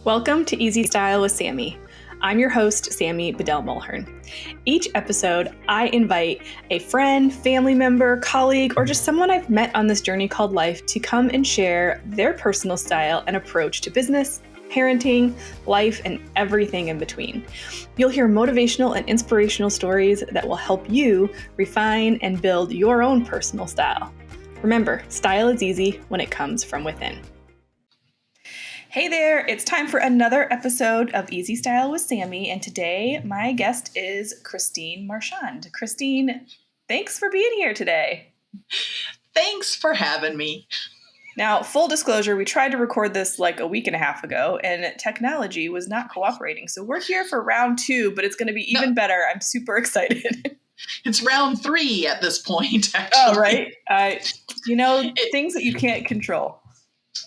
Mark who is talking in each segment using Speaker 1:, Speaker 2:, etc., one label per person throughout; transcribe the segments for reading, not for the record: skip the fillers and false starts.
Speaker 1: Welcome to Easy Style with Sammy. I'm your host, Sammy Bedell-Mulhern. Each episode, I invite a friend, family member, colleague, or just someone I've met on this journey called life to come and share their personal style and approach to business, parenting, life, and everything in between. You'll hear motivational and inspirational stories that will help you refine and build your own personal style. Remember, style is easy when it comes from within. Hey there, it's time for another episode of Easy Style with Sammy, and today my guest is Christine Marchand. Christine, thanks for being here today.
Speaker 2: Thanks for having me.
Speaker 1: Now, full disclosure, we tried to record this like a week and a half ago, and technology was not cooperating, so we're here for round 2, but it's going to be even better. I'm super excited.
Speaker 2: It's round 3 at this point, actually.
Speaker 1: Oh, right? Things that you can't control.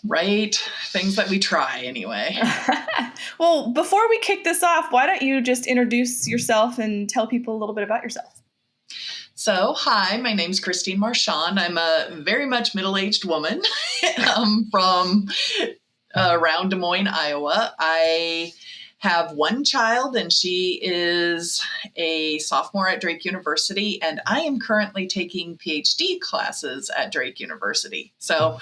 Speaker 2: Right. Things that we try anyway.
Speaker 1: Well, before we kick this off, why don't you just introduce yourself and tell people a little bit about yourself?
Speaker 2: So, hi, my name's Christine Marchand. I'm a very much middle-aged woman from around Des Moines, Iowa. I have one child, and she is a sophomore at Drake University, and I am currently taking PhD classes at Drake University. So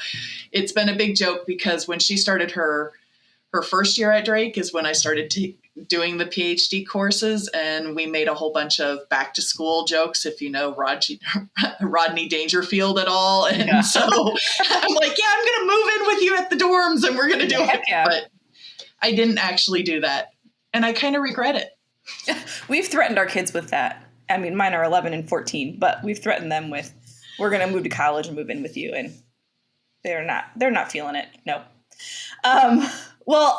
Speaker 2: it's been a big joke because when she started her first year at Drake is when I started doing the PhD courses, and we made a whole bunch of back to school jokes, if you know Rodney Dangerfield at all. And So I'm like, yeah, I'm going to move in with you at the dorms and we're going to do it.
Speaker 1: Yeah.
Speaker 2: But I didn't actually do that. And I kind of regret it.
Speaker 1: We've threatened our kids with that. I mean, mine are 11 and 14, but we've threatened them with, we're going to move to college and move in with you. And they're not feeling it. Nope. Well,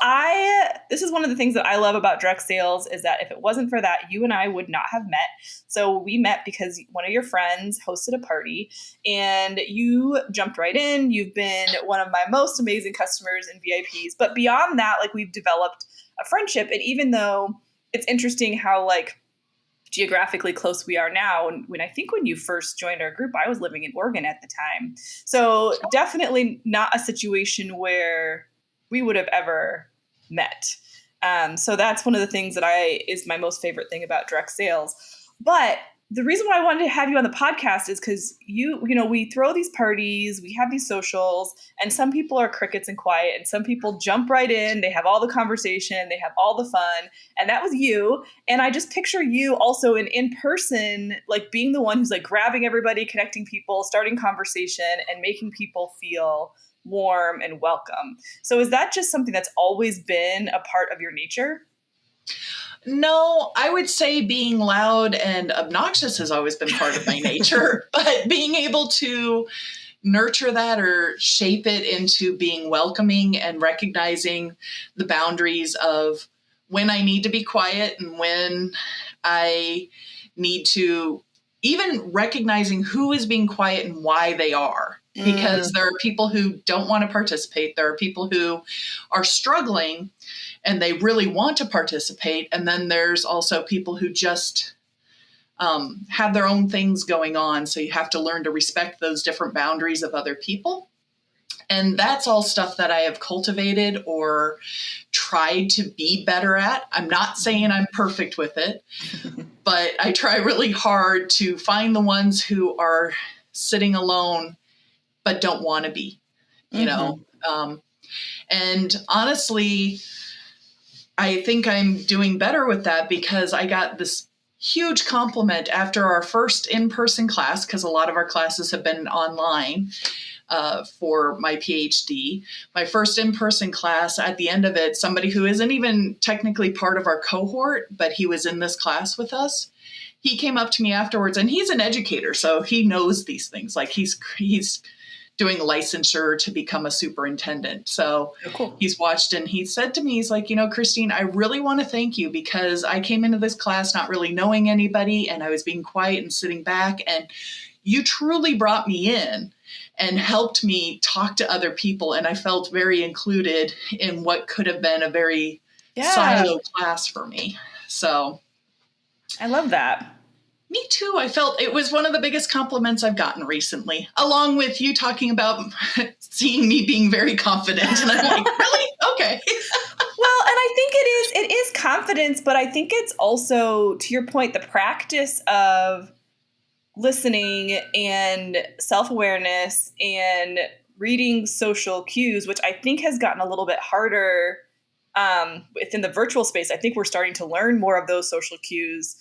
Speaker 1: this is one of the things that I love about direct sales is that if it wasn't for that, you and I would not have met. So we met because one of your friends hosted a party and you jumped right in. You've been one of my most amazing customers and VIPs. But beyond that, we've developed a friendship. And even though it's interesting how geographically close we are now, and when you first joined our group, I was living in Oregon at the time. So definitely not a situation where we would have ever met. So that's one of the things that is my most favorite thing about direct sales. But the reason why I wanted to have you on the podcast is because we throw these parties, we have these socials, and some people are crickets and quiet, and some people jump right in. They have all the conversation, they have all the fun, and that was you. And I just picture you also in person, being the one who's grabbing everybody, connecting people, starting conversation, and making people feel warm and welcome. So is that just something that's always been a part of your nature?
Speaker 2: No, I would say being loud and obnoxious has always been part of my nature, but being able to nurture that or shape it into being welcoming and recognizing the boundaries of when I need to be quiet and when I need to, even recognizing who is being quiet and why they are. Because there are people who don't want to participate. There are people who are struggling and they really want to participate. And then there's also people who just have their own things going on. So you have to learn to respect those different boundaries of other people. And that's all stuff that I have cultivated or tried to be better at. I'm not saying I'm perfect with it, but I try really hard to find the ones who are sitting alone but don't want to be, you know. And honestly, I think I'm doing better with that because I got this huge compliment after our first in-person class, because a lot of our classes have been online for my PhD. My first in-person class, at the end of it, somebody who isn't even technically part of our cohort, but he was in this class with us, he came up to me afterwards, and he's an educator, so he knows these things. He's doing licensure to become a superintendent. So
Speaker 1: cool.
Speaker 2: He's watched and he said to me, he's like, Christine, I really want to thank you because I came into this class not really knowing anybody and I was being quiet and sitting back, and you truly brought me in and helped me talk to other people. And I felt very included in what could have been a very silo class for me. So
Speaker 1: I love that.
Speaker 2: Me too. I felt it was one of the biggest compliments I've gotten recently, along with you talking about seeing me being very confident. And I'm like, really? Okay.
Speaker 1: Well, confidence, but I think it's also, to your point, the practice of listening and self-awareness and reading social cues, which I think has gotten a little bit harder within the virtual space. I think we're starting to learn more of those social cues,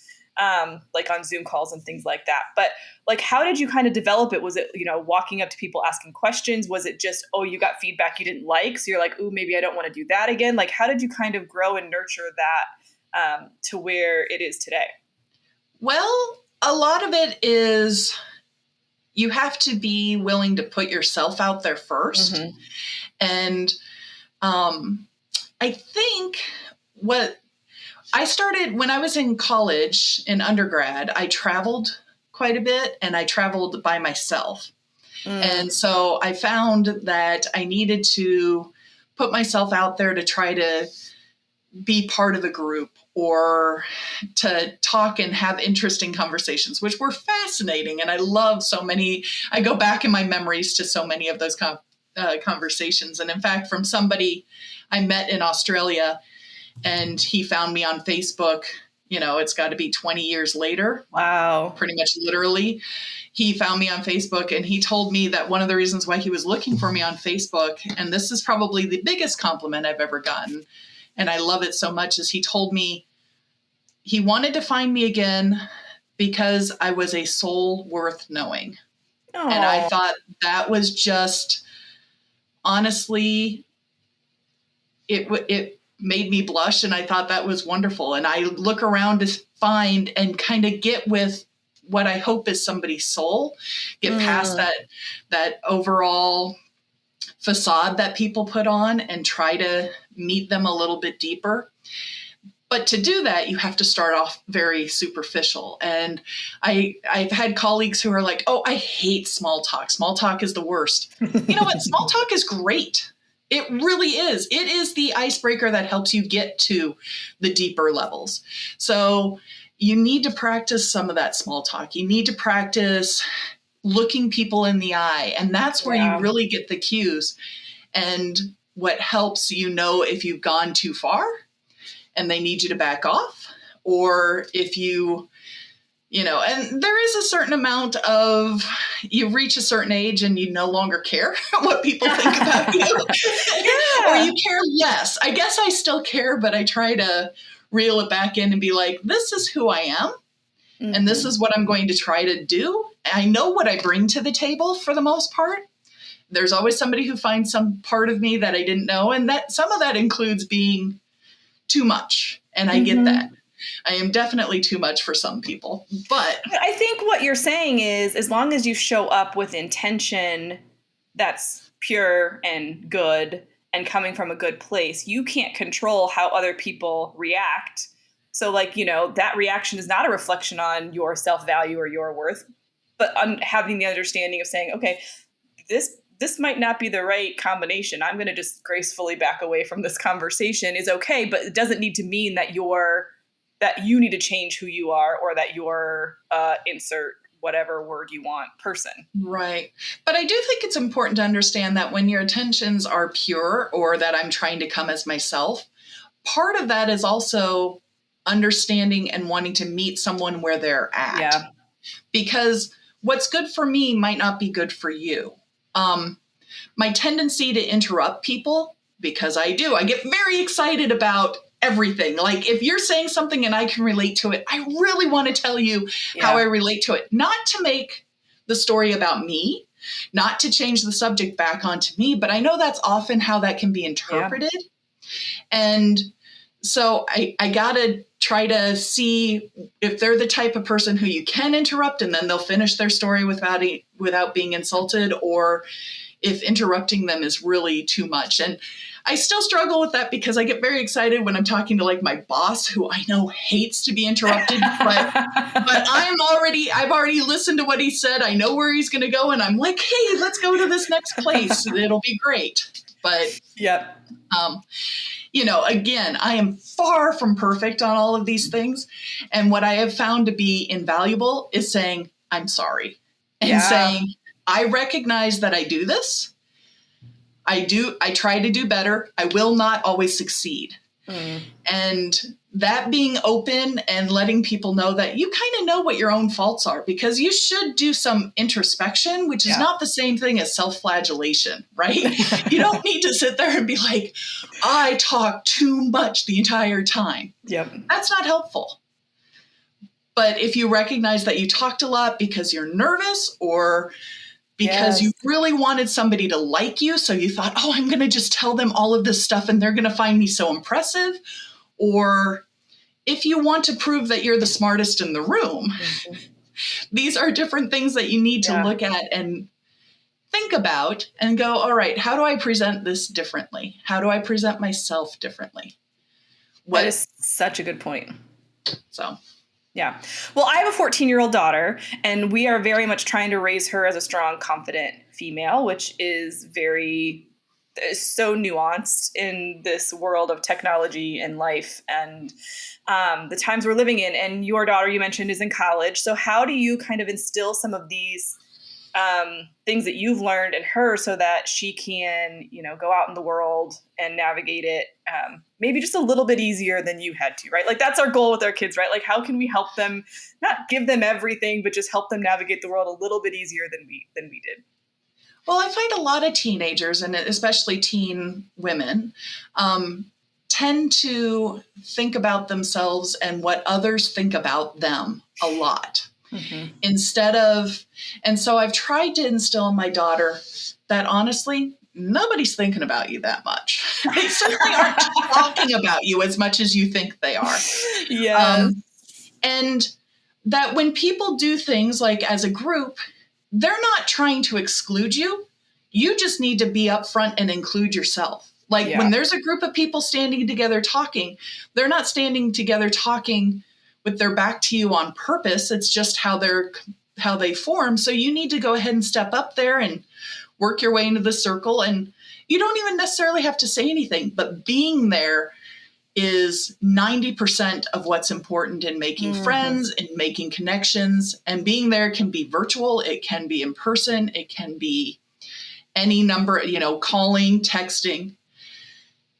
Speaker 1: like on Zoom calls and things like that. But like, how did you kind of develop it? Was it, walking up to people asking questions? Was it just, oh, you got feedback you didn't like, so you're like, ooh, maybe I don't want to do that again? Like, how did you kind of grow and nurture that to where it is today?
Speaker 2: Well, a lot of it is you have to be willing to put yourself out there first.
Speaker 1: Mm-hmm.
Speaker 2: And I think what I started when I was in college, in undergrad, I traveled quite a bit, and I traveled by myself. And so I found that I needed to put myself out there to try to be part of a group or to talk and have interesting conversations, which were fascinating. And I love so many. I go back in my memories to so many of those conversations. And in fact, from somebody I met in Australia, and he found me on Facebook, it's got to be 20 years later.
Speaker 1: Wow.
Speaker 2: Pretty much literally. He found me on Facebook, and he told me that one of the reasons why he was looking for me on Facebook, and this is probably the biggest compliment I've ever gotten, and I love it so much, is he told me he wanted to find me again because I was a soul worth knowing. Aww. And I thought that was just, honestly, it made me blush, and I thought that was wonderful. And I look around to find and kind of get with what I hope is somebody's soul, get past that overall facade that people put on and try to meet them a little bit deeper. But to do that, you have to start off very superficial. And I've had colleagues who are like, oh, I hate small talk. Small talk is the worst. You know what? Small talk is great. It really is. It is the icebreaker that helps you get to the deeper levels. So you need to practice some of that small talk. You need to practice looking people in the eye. And that's where you really get the cues. And what helps if you've gone too far and they need you to back off, or if you and there is a certain amount of, you reach a certain age and you no longer care what people think about you. Or you care less. I guess I still care, but I try to reel it back in and be like, this is who I am. And this is what I'm going to try to do. I know what I bring to the table for the most part. There's always somebody who finds some part of me that I didn't know. And that some of that includes being too much. And I get that. I am definitely too much for some people. But
Speaker 1: I think what you're saying is, as long as you show up with intention that's pure and good and coming from a good place, you can't control how other people react. So that reaction is not a reflection on your self-value or your worth, but on having the understanding of saying, okay, this might not be the right combination. I'm going to just gracefully back away from this conversation is okay, but it doesn't need to mean that you need to change who you are, or that you're insert whatever word you want person.
Speaker 2: Right. But I do think it's important to understand that when your intentions are pure, or that I'm trying to come as myself, part of that is also understanding and wanting to meet someone where they're at.
Speaker 1: Yeah.
Speaker 2: Because what's good for me might not be good for you. My tendency to interrupt people, because I get very excited about everything. Like if you're saying something and I can relate to it, I really want to tell you how I relate to it, not to make the story about me, not to change the subject back onto me, but I know that's often how that can be interpreted. Yeah. And so I got to try to see if they're the type of person who you can interrupt and then they'll finish their story without being insulted, or if interrupting them is really too much. And I still struggle with that because I get very excited when I'm talking to my boss, who I know hates to be interrupted, but I've already listened to what he said. I know where he's going to go. And I'm like, hey, let's go to this next place. It'll be great. But again, I am far from perfect on all of these things. And what I have found to be invaluable is saying, I'm sorry. And saying, I recognize that I do this. I try to do better. I will not always succeed.
Speaker 1: Mm.
Speaker 2: And that being open and letting people know that you kind of know what your own faults are, because you should do some introspection, which is not the same thing as self-flagellation, right? You don't need to sit there and be like, I talk too much the entire time.
Speaker 1: Yep.
Speaker 2: That's not helpful. But if you recognize that you talked a lot because you're nervous, or because you really wanted somebody to like you, so you thought, oh, I'm going to just tell them all of this stuff and they're going to find me so impressive. Or if you want to prove that you're the smartest in the room, these are different things that you need to look at and think about and go, all right, how do I present this differently? How do I present myself differently?
Speaker 1: That is such a good point.
Speaker 2: So...
Speaker 1: yeah. Well, I have a 14-year-old daughter, and we are very much trying to raise her as a strong, confident female, which is so nuanced in this world of technology and life and the times we're living in. And your daughter, you mentioned, is in college. So how do you kind of instill some of these things that you've learned in her so that she can, go out in the world and navigate it maybe just a little bit easier than you had to, right? Like that's our goal with our kids, right? Like how can we help them, not give them everything, but just help them navigate the world a little bit easier than we did?
Speaker 2: Well, I find a lot of teenagers, and especially teen women, tend to think about themselves and what others think about them a lot. And so I've tried to instill in my daughter that honestly, nobody's thinking about you that much. They certainly aren't talking about you as much as you think they are.
Speaker 1: Yeah.
Speaker 2: And that when people do things like as a group, they're not trying to exclude you. You just need to be upfront and include yourself. Like when there's a group of people standing together talking, they're not standing together talking with their back to you on purpose. It's just how they form. So you need to go ahead and step up there and work your way into the circle. And you don't even necessarily have to say anything, but being there is 90% of what's important in making friends and making connections. And being there can be virtual. It can be in person. It can be any number, calling, texting.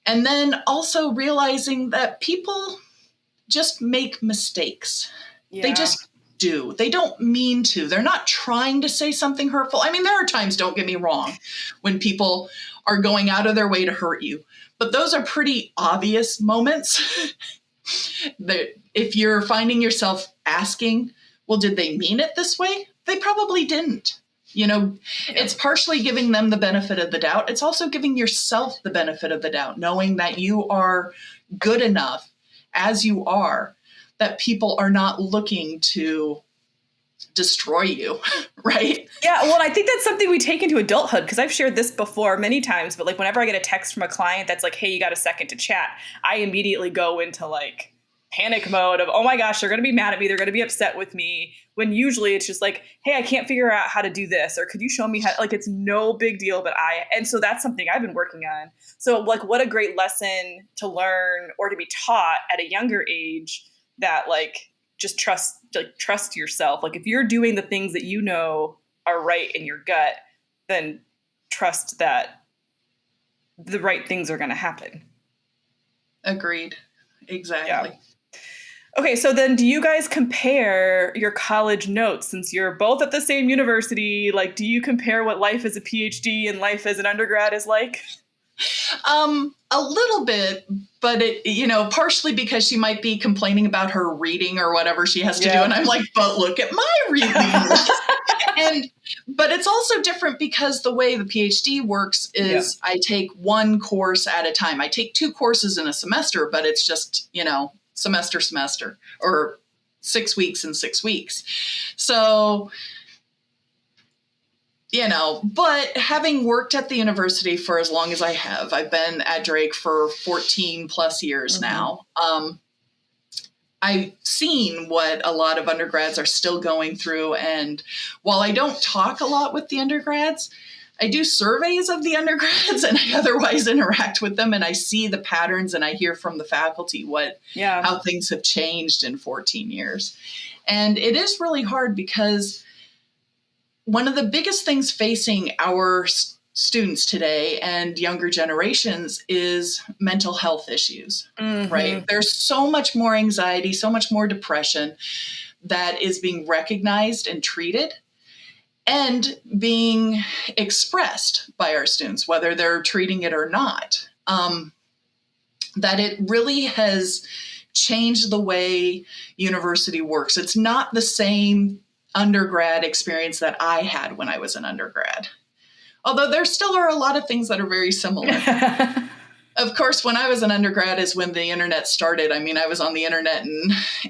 Speaker 2: And then also realizing that people just make mistakes. Yeah. They just do. They don't mean to. They're not trying to say something hurtful. I mean, there are times, don't get me wrong, when people are going out of their way to hurt you. But those are pretty obvious moments that if you're finding yourself asking, well, did they mean it this way? They probably didn't. It's partially giving them the benefit of the doubt. It's also giving yourself the benefit of the doubt, knowing that you are good enough as you are, that people are not looking to destroy you, right?
Speaker 1: Yeah, well, I think that's something we take into adulthood, because I've shared this before many times, but like whenever I get a text from a client that's like, hey, you got a second to chat, I immediately go into like panic mode of, oh my gosh, they're going to be mad at me. They're going to be upset with me. When usually it's just like, hey, I can't figure out how to do this. Or could you show me how, like, it's no big deal, and so that's something I've been working on. So like, what a great lesson to learn or to be taught at a younger age, that like, just trust yourself. Like if you're doing the things that you know are right in your gut, then trust that the right things are going to happen.
Speaker 2: Agreed. Exactly.
Speaker 1: Yeah. Okay, so then do you guys compare your college notes, since you're both at the same university? Like, do you compare what life as a PhD and life as an undergrad is like?
Speaker 2: A little bit, but it, partially because she might be complaining about her reading or whatever she has to do. And I'm like, but look at my reading. But it's also different because the way the PhD works is I take one course at a time. I take 2 courses in a semester, but it's just, semester, or 6 weeks and 6 weeks. So, but having worked at the university for as long as I have, I've been at Drake for 14 plus years now. I've seen what a lot of undergrads are still going through. And while I don't talk a lot with the undergrads, I do surveys of the undergrads and I otherwise interact with them, and I see the patterns and I hear from the faculty how things have changed in 14 years. And it is really hard because one of the biggest things facing our students today and younger generations is mental health issues, right? There's so much more anxiety, so much more depression that is being recognized and treated and being expressed by our students, whether they're treating it or not. That it really has changed the way university works. It's not the same undergrad experience that I had when I was an undergrad. Although there still are a lot of things that are very similar. Of course, when I was an undergrad is when the internet started. I mean, I was on the internet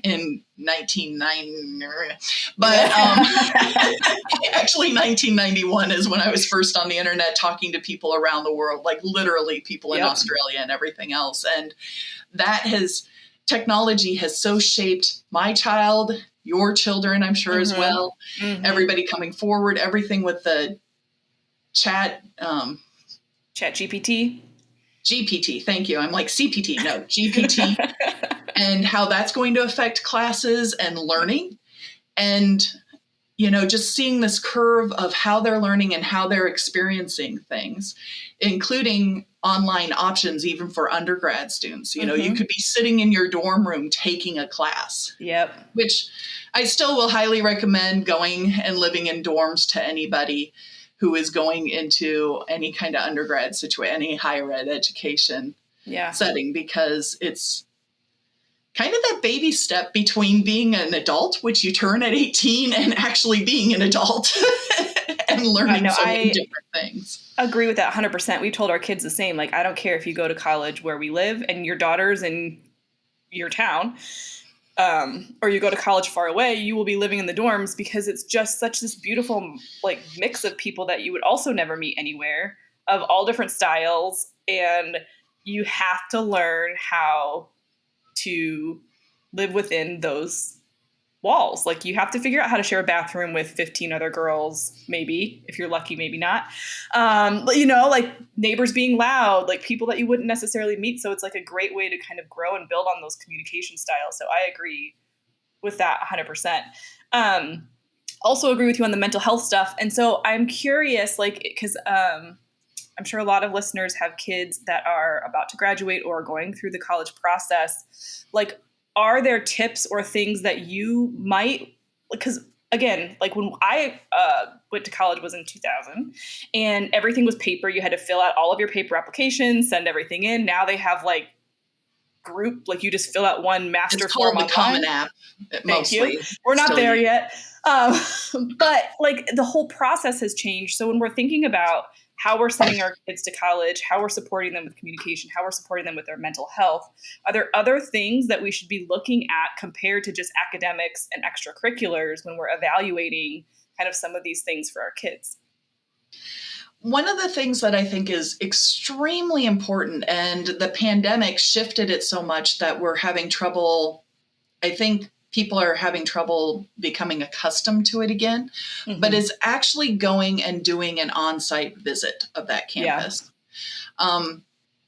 Speaker 2: in 1990, but actually 1991 is when I was first on the internet talking to people around the world, like literally people in Australia and everything else. And technology has so shaped my child, your children, I'm sure as well, everybody coming forward, everything with the chat
Speaker 1: GPT.
Speaker 2: GPT, thank you. I'm like CPT, no, GPT, and how that's going to affect classes and learning. And, just seeing this curve of how they're learning and how they're experiencing things, including online options, even for undergrad students. You could be sitting in your dorm room taking a class.
Speaker 1: Yep.
Speaker 2: Which I still will highly recommend going and living in dorms to anybody who is going into any kind of undergrad situation, any higher ed education setting, because it's kind of that baby step between being an adult, which you turn at 18, and actually being an adult and learning so many different things.
Speaker 1: Agree with that 100%. We told our kids the same. Like, I don't care if you go to college where we live and your daughter's in your town, or you go to college far away, you will be living in the dorms, because it's just such this beautiful mix of people that you would also never meet anywhere, of all different styles. And you have to learn how to live within those walls. Like, you have to figure out how to share a bathroom with 15 other girls, maybe, if you're lucky, maybe not. But neighbors being loud, like people that you wouldn't necessarily meet. So it's like a great way to kind of grow and build on those communication styles. So I agree with that 100%. Also agree with you on the mental health stuff. And so I'm curious, because I'm sure a lot of listeners have kids that are about to graduate or going through the college process. Are there tips or things that you might, because again, when I went to college was in 2000 and everything was paper. You had to fill out all of your paper applications, send everything in. Now they have group, you just fill out one master form online.
Speaker 2: It's called the Common App, mostly.
Speaker 1: Thank you. We're not there yet. But the whole process has changed. So when we're thinking about how we're sending our kids to college, how we're supporting them with communication, how we're supporting them with their mental health, are there other things that we should be looking at compared to just academics and extracurriculars when we're evaluating kind of some of these things for our kids?
Speaker 2: One of the things that I think is extremely important, and the pandemic shifted it so much that we're having trouble, I think people are having trouble becoming accustomed to it again, but is actually going and doing an on-site visit of that campus.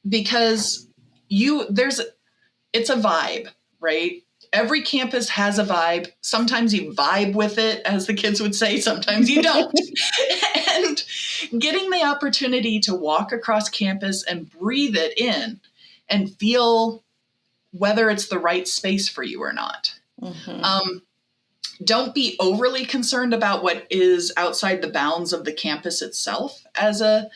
Speaker 2: Because it's a vibe, right? Every campus has a vibe. Sometimes you vibe with it, as the kids would say, sometimes you don't. And getting the opportunity to walk across campus and breathe it in and feel whether it's the right space for you or not. Don't be overly concerned about what is outside the bounds of the campus itself as a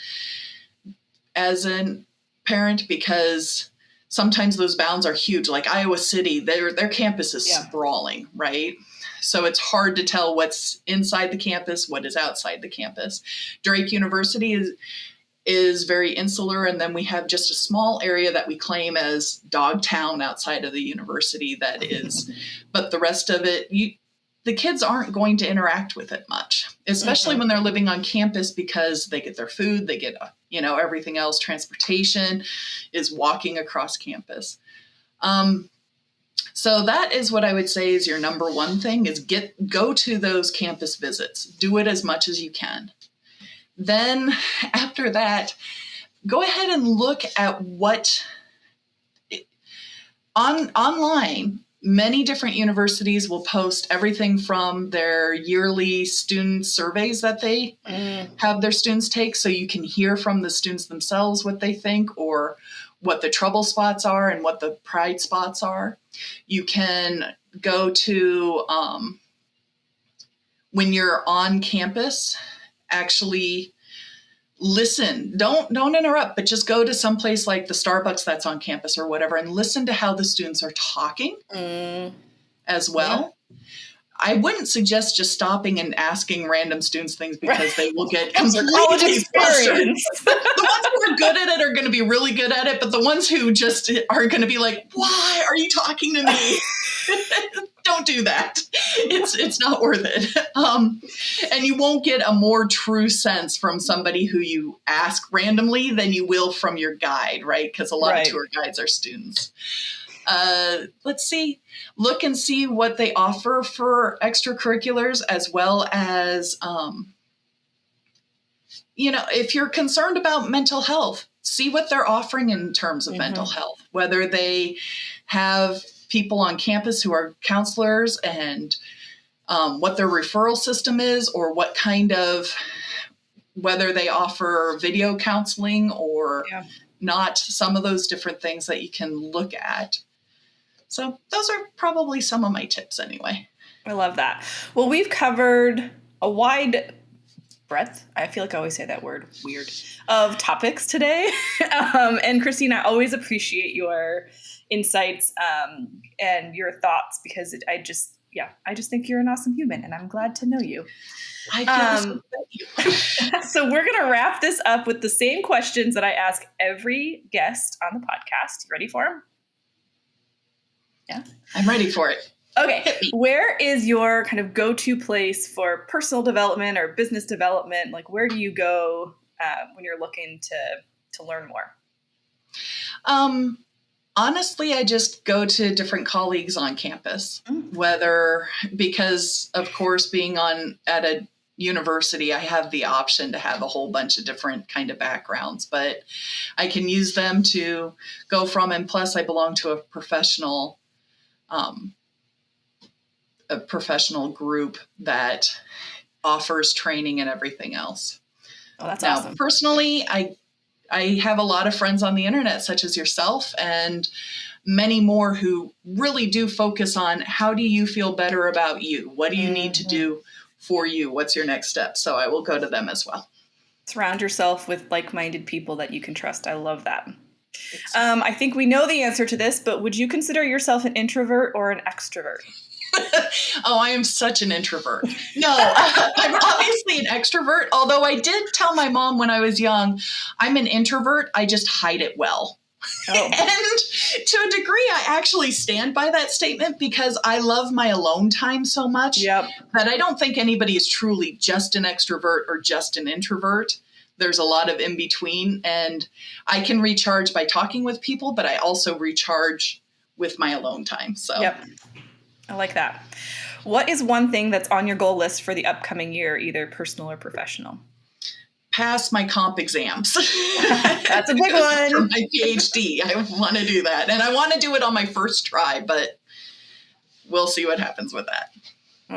Speaker 2: parent, because sometimes those bounds are huge. Like Iowa City, their campus is sprawling, right? So it's hard to tell what's inside the campus, what is outside the campus. Drake University is very insular, and then we have just a small area that we claim as Dogtown outside of the university that is, but the rest of it, the kids aren't going to interact with it much, especially when they're living on campus, because they get their food, they get, everything else. Transportation is walking across campus. So that is what I would say is your number one thing, is go to those campus visits. Do it as much as you can. Then after that, go ahead and look at what online Many different universities will post everything from their yearly student surveys that they have their students take, so you can hear from the students themselves what they think or what the trouble spots are and what the pride spots are. You can go to, when you're on campus, actually listen. Don't interrupt, but just go to some place like the Starbucks that's on campus or whatever and listen to how the students are talking as well. Yeah. I wouldn't suggest just stopping and asking random students things because they will get completely frustrated. The ones who are good at it are going to be really good at it, but the ones who just are going to be like, why are you talking to me? Don't do that. It's not worth it. And you won't get a more true sense from somebody who you ask randomly than you will from your guide, right? Because a lot of tour guides are students. Let's see. Look and see what they offer for extracurriculars, as well as, if you're concerned about mental health, see what they're offering in terms of mental health, whether they have people on campus who are counselors and what their referral system is, or what kind of, whether they offer video counseling or not, some of those different things that you can look at. So those are probably some of my tips anyway.
Speaker 1: I love that. Well, we've covered a wide breadth, I feel like I always say that word weird, of topics today. And Christine, I always appreciate your insights and your thoughts, because I just think you're an awesome human, and I'm glad to know you.
Speaker 2: I feel you.
Speaker 1: So we're going to wrap this up with the same questions that I ask every guest on the podcast. You ready for them? Yeah,
Speaker 2: I'm ready for it.
Speaker 1: Okay. Where is your kind of go-to place for personal development or business development? Like, where do you go when you're looking to learn more?
Speaker 2: Honestly, I just go to different colleagues on campus, because of course, being at a university, I have the option to have a whole bunch of different kind of backgrounds, but I can use them to go from, and plus I belong to a professional group that offers training and everything else.
Speaker 1: Oh, that's awesome.
Speaker 2: Personally, I have a lot of friends on the internet, such as yourself and many more, who really do focus on how do you feel better about you? What do you need to do for you? What's your next step? So I will go to them as well.
Speaker 1: Surround yourself with like-minded people that you can trust. I love that. I think we know the answer to this, but would you consider yourself an introvert or an extrovert?
Speaker 2: Oh, I am such an introvert. No, I'm obviously an extrovert, although I did tell my mom when I was young, I'm an introvert. I just hide it well. Oh. And to a degree, I actually stand by that statement, because I love my alone time so much that I don't think anybody is truly just an extrovert or just an introvert. There's a lot of in between, and I can recharge by talking with people, but I also recharge with my alone time. So. Yep.
Speaker 1: I like that. What is one thing that's on your goal list for the upcoming year, either personal or professional?
Speaker 2: Pass my comp exams.
Speaker 1: That's a big one.
Speaker 2: For my PhD. I want to do that. And I want to do it on my first try, but we'll see what happens with that.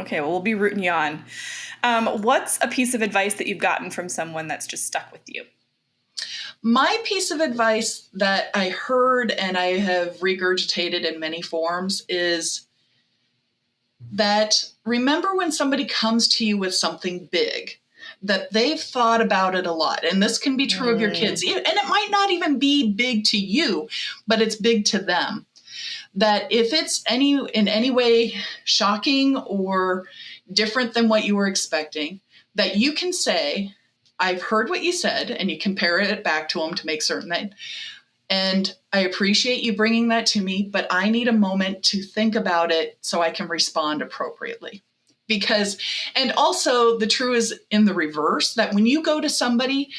Speaker 1: Okay, well, we'll be rooting you on. What's a piece of advice that you've gotten from someone that's just stuck with you?
Speaker 2: My piece of advice that I heard and I have regurgitated in many forms is that remember when somebody comes to you with something big, that they've thought about it a lot. And this can be true of your kids. And it might not even be big to you, but it's big to them. That if it's in any way shocking or different than what you were expecting, that you can say, I've heard what you said, and you compare it back to them to make certain that, and I appreciate you bringing that to me, but I need a moment to think about it so I can respond appropriately. And also the true is in the reverse, that when you go to somebody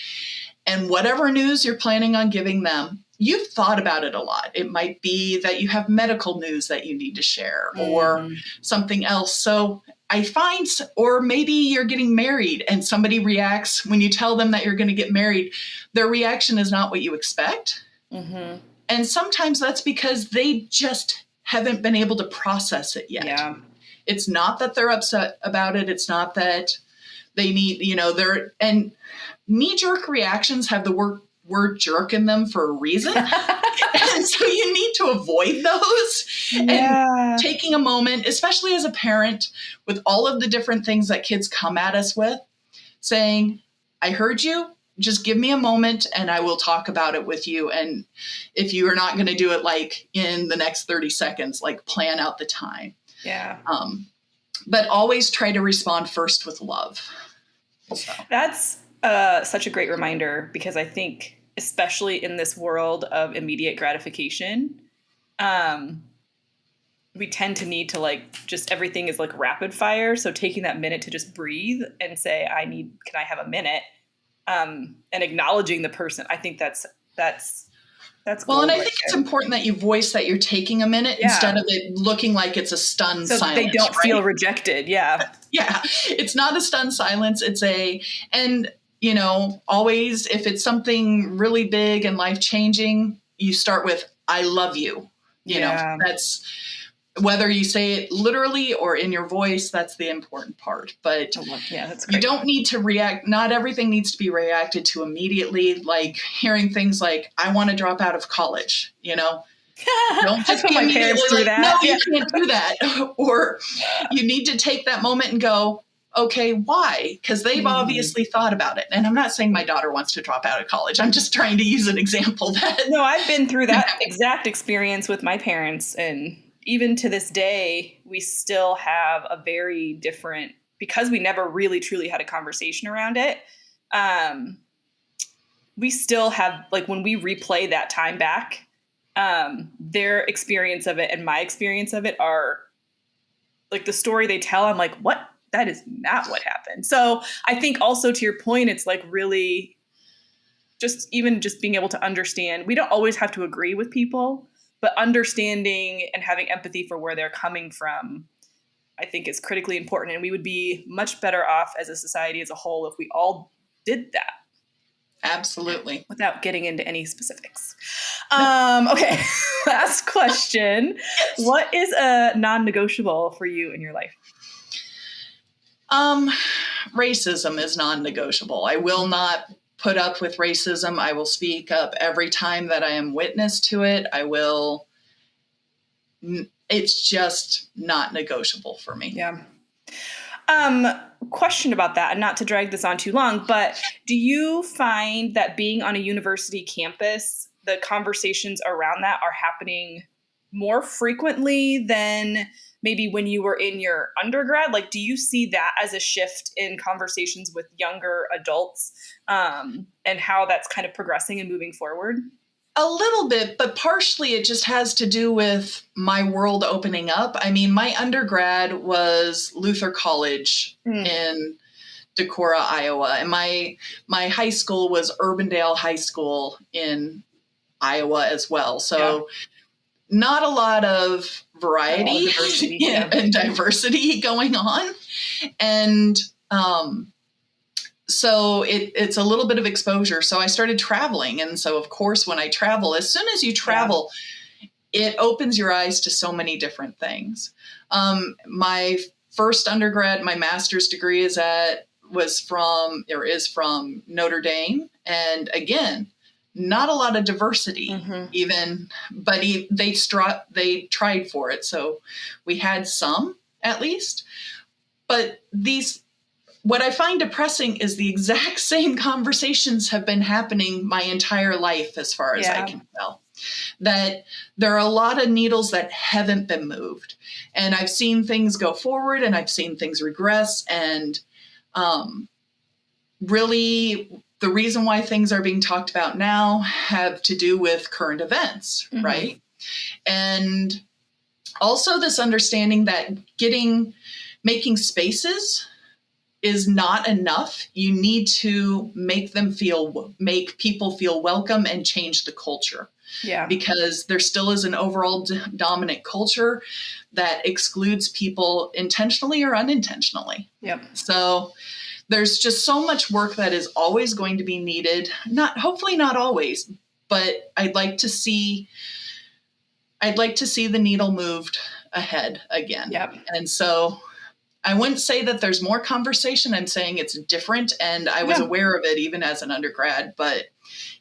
Speaker 2: and whatever news you're planning on giving them, you've thought about it a lot. It might be that you have medical news that you need to share or something else. So I find, or maybe you're getting married and somebody reacts when you tell them that you're going to get married, their reaction is not what you expect. Mm-hmm. And sometimes that's because they just haven't been able to process it yet.
Speaker 1: Yeah.
Speaker 2: It's not that they're upset about it. It's not that they need, and knee-jerk reactions have the word jerk in them for a reason. And so you need to avoid those. And taking a moment, especially as a parent, with all of the different things that kids come at us with, saying, I heard you, just give me a moment and I will talk about it with you. And if you are not going to do it like in the next 30 seconds, like plan out the time.
Speaker 1: Yeah.
Speaker 2: But always try to respond first with love. So.
Speaker 1: That's such a great reminder, because I think, especially in this world of immediate gratification, we tend to need to like, just everything is like rapid fire. So taking that minute to just breathe and say, can I have a minute? And acknowledging the person. I think that's
Speaker 2: well, and I think it's important that you voice that you're taking a minute instead of it looking like it's a stunned silence.
Speaker 1: So they don't feel rejected. Yeah.
Speaker 2: Yeah. It's not a stunned silence. And always, if it's something really big and life-changing, you start with, I love you. You know, that's, whether you say it literally or in your voice, that's the important part. But
Speaker 1: that's great.
Speaker 2: You don't need to react. Not everything needs to be reacted to immediately. Like hearing things like, I want to drop out of college, Don't just
Speaker 1: my parents do that.
Speaker 2: No, you can't do that. Or you need to take that moment and go, okay, why? Because they've obviously thought about it. And I'm not saying my daughter wants to drop out of college. I'm just trying to use an example that.
Speaker 1: No, I've been through that exact experience with my parents. And even to this day, we still have a very different, because we never really truly had a conversation around it. We still have, like, when we replay that time back, their experience of it and my experience of it are like the story they tell. I'm like, what? That is not what happened. So I think also, to your point, it's like really just being able to understand. We don't always have to agree with people, but understanding and having empathy for where they're coming from, I think, is critically important. And we would be much better off as a society as a whole if we all did that.
Speaker 2: Absolutely.
Speaker 1: Without getting into any specifics. Okay. Last question. Yes. What is a non-negotiable for you in your life?
Speaker 2: Racism is non-negotiable. I will not put up with racism. I will speak up every time that I am witness to it. It's just not negotiable for me.
Speaker 1: Yeah. Question about that, and not to drag this on too long, but do you find that being on a university campus, the conversations around that are happening more frequently than maybe when you were in your undergrad? Like, do you see that as a shift in conversations with younger adults, and how that's kind of progressing and moving forward?
Speaker 2: A little bit, but partially it just has to do with my world opening up. I mean, my undergrad was Luther College in Decorah, Iowa, and my high school was Urbandale High School in Iowa as well. So not a lot of variety and diversity going on. And so it's a little bit of exposure. So I started traveling. And so, of course, when I travel, as soon as you travel, it opens your eyes to so many different things. My first undergrad, my master's degree is from Notre Dame. And again, not a lot of diversity even, but they tried for it. So we had some, at least. But what I find depressing is the exact same conversations have been happening my entire life, as far as I can tell. That there are a lot of needles that haven't been moved. And I've seen things go forward and I've seen things regress. And really, the reason why things are being talked about now have to do with current events, right? And also this understanding that making spaces is not enough. You need to make people feel welcome and change the culture. Yeah. Because there still is an overall dominant culture that excludes people intentionally or unintentionally. Yep. So there's just so much work that is always going to be needed. Hopefully not always, but I'd like to see I'd like to see the needle moved ahead again.
Speaker 1: Yep.
Speaker 2: And so I wouldn't say that there's more conversation. I'm saying it's different. And I was aware of it even as an undergrad, but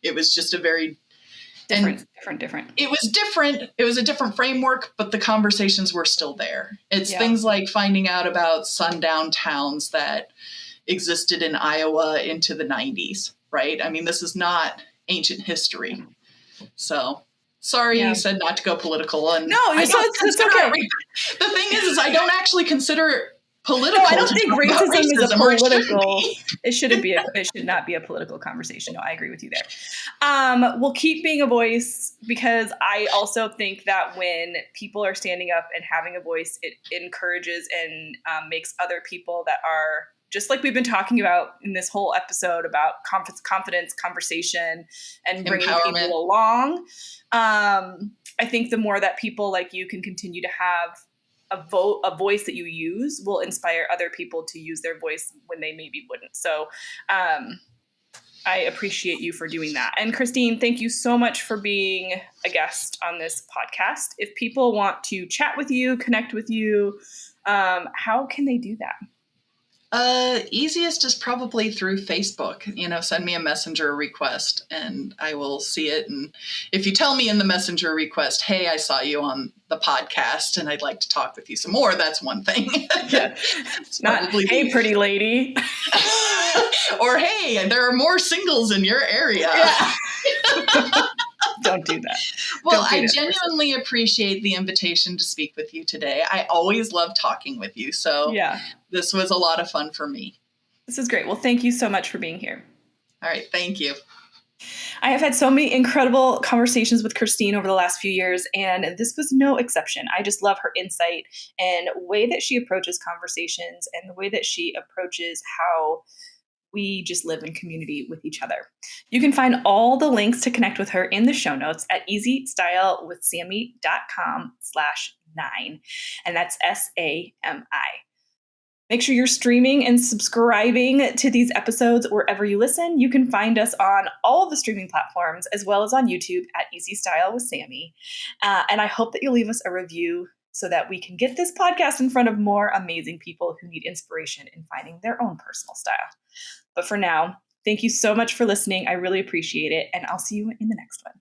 Speaker 2: it was just a very
Speaker 1: different.
Speaker 2: It was different. It was a different framework, but the conversations were still there. It's things like finding out about sundown towns that existed in Iowa into the 90s, right? I mean, this is not ancient history. So sorry, you said not to go political. And
Speaker 1: no, it's okay.
Speaker 2: The thing is I don't actually consider political.
Speaker 1: No, I don't think racism is a political. It should not be a political conversation. No, I agree with you there. We'll keep being a voice, because I also think that when people are standing up and having a voice, it encourages and makes other people that are, just like we've been talking about in this whole episode about confidence, conversation, and bringing people along. I think the more that people like you can continue to have a voice that you use, will inspire other people to use their voice when they maybe wouldn't. So I appreciate you for doing that. And Christine, thank you so much for being a guest on this podcast. If people want to chat with you, connect with you, how can they do that?
Speaker 2: Easiest is probably through Facebook. Send me a messenger request and I will see it. And if you tell me in the messenger request, hey, I saw you on the podcast and I'd like to talk with you some more, that's one thing.
Speaker 1: Not, hey, pretty lady.
Speaker 2: Or, hey, there are more singles in your area.
Speaker 1: Yeah. Don't do that.
Speaker 2: Well, I genuinely appreciate the invitation to speak with you today. I always love talking with you. So this was a lot of fun for me.
Speaker 1: This is great. Well, thank you so much for being here.
Speaker 2: All right. Thank you.
Speaker 1: I have had so many incredible conversations with Christine over the last few years, and this was no exception. I just love her insight and way that she approaches conversations and the way that she approaches how we just live in community with each other. You can find all the links to connect with her in the show notes at easystylewithsammy.com/9. And that's SAMI. Make sure you're streaming and subscribing to these episodes wherever you listen. You can find us on all the streaming platforms, as well as on YouTube at Easy Style with Sammy. And I hope that you'll leave us a review so that we can get this podcast in front of more amazing people who need inspiration in finding their own personal style. But for now, thank you so much for listening. I really appreciate it. And I'll see you in the next one.